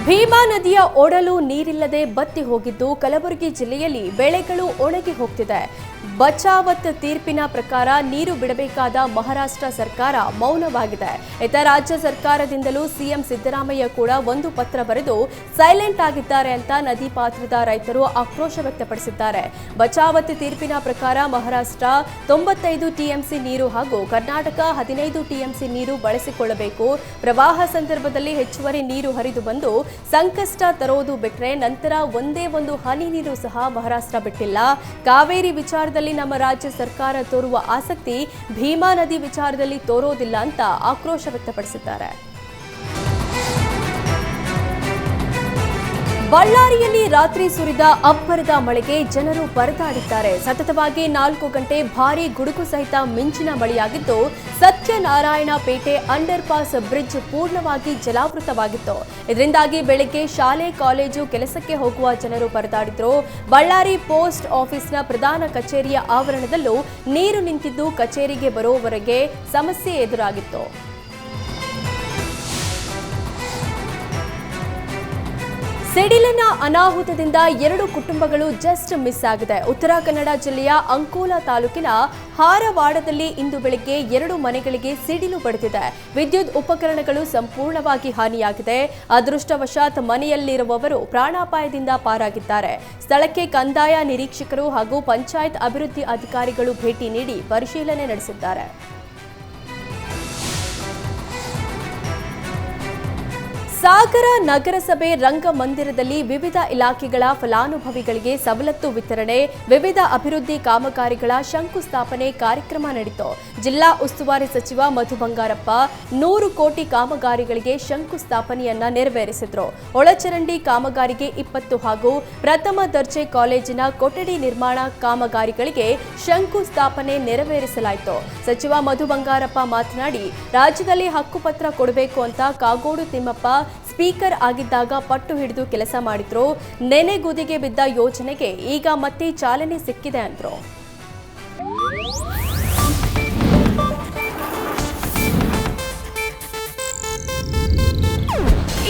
ಭೀಮಾ ನದಿಯ ಒಡಲು ನೀರಿಲ್ಲದೆ ಬತ್ತಿ ಹೋಗಿದ್ದು ಕಲಬುರಗಿ ಜಿಲ್ಲೆಯಲ್ಲಿ ಬೆಳೆಗಳು ಒಣಗಿ ಹೋಗ್ತಿದೆ. ಬಚಾವತ್ ತೀರ್ಪಿನ ಪ್ರಕಾರ ನೀರು ಬಿಡಬೇಕಾದ ಮಹಾರಾಷ್ಟ್ರ ಸರ್ಕಾರ ಮೌನವಾಗಿದೆ. ಇತ ರಾಜ್ಯ ಸರ್ಕಾರದಿಂದಲೂ ಸಿಎಂ ಸಿದ್ದರಾಮಯ್ಯ ಕೂಡ ಒಂದು ಪತ್ರ ಬರೆದು ಸೈಲೆಂಟ್ ಆಗಿದ್ದಾರೆ ಅಂತ ನದಿ ಪಾತ್ರದ ರೈತರು ಆಕ್ರೋಶ ವ್ಯಕ್ತಪಡಿಸಿದ್ದಾರೆ. ಬಚಾವತ್ ತೀರ್ಪಿನ ಪ್ರಕಾರ ಮಹಾರಾಷ್ಟ್ರ 95 ಟಿಎಂಸಿ ನೀರು ಹಾಗೂ ಕರ್ನಾಟಕ 15 ಟಿಎಂಸಿ ನೀರು ಬಳಸಿಕೊಳ್ಳಬೇಕು. ಪ್ರವಾಹ ಸಂದರ್ಭದಲ್ಲಿ ಹೆಚ್ಚುವರಿ ನೀರು ಹರಿದು ಬಂದು ಸಂಕಷ್ಟ ತರೋದು ಬಿಟ್ರೆ ನಂತರ ಒಂದೇ ಒಂದು ಹನಿ ನೀರು ಸಹ ಮಹಾರಾಷ್ಟ್ರ ಬಿಟ್ಟಿಲ್ಲ. ಕಾವೇರಿ ವಿಚಾರದಲ್ಲಿ ನಮ್ಮ ರಾಜ್ಯ ಸರ್ಕಾರ ತೋರುವ ಆಸಕ್ತಿ ಭೀಮಾ ನದಿ ವಿಚಾರದಲ್ಲಿ ತೋರೋದಿಲ್ಲ ಅಂತ ಆಕ್ರೋಶ ವ್ಯಕ್ತಪಡಿಸಿದ್ದಾರೆ. ಬಳ್ಳಾರಿಯಲ್ಲಿ ರಾತ್ರಿ ಸುರಿದ ಅಬ್ಬರದ ಮಳೆಗೆ ಜನರು ಪರದಾಡಿದ್ದಾರೆ. ಸತತವಾಗಿ 4 ಗಂಟೆ ಭಾರೀ ಗುಡುಗು ಸಹಿತ ಮಿಂಚಿನ ಮಳೆಯಾಗಿದ್ದು ಸತ್ಯನಾರಾಯಣ ಪೇಟೆ ಅಂಡರ್ ಪಾಸ್ ಬ್ರಿಡ್ಜ್ ಪೂರ್ಣವಾಗಿ ಜಲಾವೃತವಾಗಿತ್ತು. ಇದರಿಂದಾಗಿ ಬೆಳಗ್ಗೆ ಶಾಲೆ ಕಾಲೇಜು ಕೆಲಸಕ್ಕೆ ಹೋಗುವ ಜನರು ಪರದಾಡಿದ್ರು. ಬಳ್ಳಾರಿ ಪೋಸ್ಟ್ ಆಫೀಸ್ನ ಪ್ರಧಾನ ಕಚೇರಿಯ ಆವರಣದಲ್ಲೂ ನೀರು ನಿಂತಿದ್ದು ಕಚೇರಿಗೆ ಬರುವವರೆಗೆ ಸಮಸ್ಯೆ ಎದುರಾಗಿತ್ತು. ಸಿಡಿಲಿನ ಅನಾಹುತದಿಂದ 2 ಕುಟುಂಬಗಳು ಜಸ್ಟ್ ಮಿಸ್ ಆಗಿದೆ. ಉತ್ತರ ಕನ್ನಡ ಜಿಲ್ಲೆಯ ಅಂಕೋಲಾ ತಾಲೂಕಿನ ಹಾರವಾಡದಲ್ಲಿ ಇಂದು ಬೆಳಗ್ಗೆ 2 ಮನೆಗಳಿಗೆ ಸಿಡಿಲು ಬಡಿದಿದೆ. ವಿದ್ಯುತ್ ಉಪಕರಣಗಳು ಸಂಪೂರ್ಣವಾಗಿ ಹಾನಿಯಾಗಿದೆ. ಅದೃಷ್ಟವಶಾತ್ ಮನೆಯಲ್ಲಿರುವವರು ಪ್ರಾಣಾಪಾಯದಿಂದ ಪಾರಾಗಿದ್ದಾರೆ. ಸ್ಥಳಕ್ಕೆ ಕಂದಾಯ ನಿರೀಕ್ಷಕರು ಹಾಗೂ ಪಂಚಾಯತ್ ಅಭಿವೃದ್ಧಿ ಅಧಿಕಾರಿಗಳು ಭೇಟಿ ನೀಡಿ ಪರಿಶೀಲನೆ ನಡೆಸಿದ್ದಾರೆ. ಸಾಗರ ನಗರಸಭೆ ರಂಗಮಂದಿರದಲ್ಲಿ ವಿವಿಧ ಇಲಾಖೆಗಳ ಫಲಾನುಭವಿಗಳಿಗೆ ಸವಲತ್ತು ವಿತರಣೆ, ವಿವಿಧ ಅಭಿವೃದ್ಧಿ ಕಾಮಗಾರಿಗಳ ಶಂಕುಸ್ಥಾಪನೆ ಕಾರ್ಯಕ್ರಮ ನಡೆಯಿತು. ಜಿಲ್ಲಾ ಉಸ್ತುವಾರಿ ಸಚಿವ ಮಧು ಬಂಗಾರಪ್ಪ 100 ಕೋಟಿ ಕಾಮಗಾರಿಗಳಿಗೆ ಶಂಕುಸ್ಥಾಪನೆಯನ್ನ ನೆರವೇರಿಸಿದರು. ಒಳಚರಂಡಿ ಕಾಮಗಾರಿಗೆ 20 ಹಾಗೂ ಪ್ರಥಮ ದರ್ಜೆ ಕಾಲೇಜಿನ ಕೊಠಡಿ ನಿರ್ಮಾಣ ಕಾಮಗಾರಿಗಳಿಗೆ ಶಂಕುಸ್ಥಾಪನೆ ನೆರವೇರಿಸಲಾಯಿತು. ಸಚಿವ ಮಧು ಬಂಗಾರಪ್ಪ ಮಾತನಾಡಿ, ರಾಜ್ಯದಲ್ಲಿ ಹಕ್ಕುಪತ್ರ ಕೊಡಬೇಕು ಅಂತ ಕಾಗೋಡು ತಿಮ್ಮಪ್ಪ ಸ್ಪೀಕರ್ ಆಗಿದ್ದಾಗ ಪಟ್ಟು ಹಿಡಿದು ಕೆಲಸ ಮಾಡಿದ್ರು. ನೆನೆಗುದಿಗೆ ಬಿದ್ದ ಯೋಜನೆಗೆ ಈಗ ಮತ್ತೆ ಚಾಲನೆ ಸಿಕ್ಕಿದೆ ಅಂದ್ರು.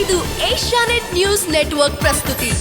ಇದು ಏಷ್ಯಾನೆಟ್ ನ್ಯೂಸ್ ನೆಟ್ವರ್ಕ್ ಪ್ರಸ್ತುತಿ.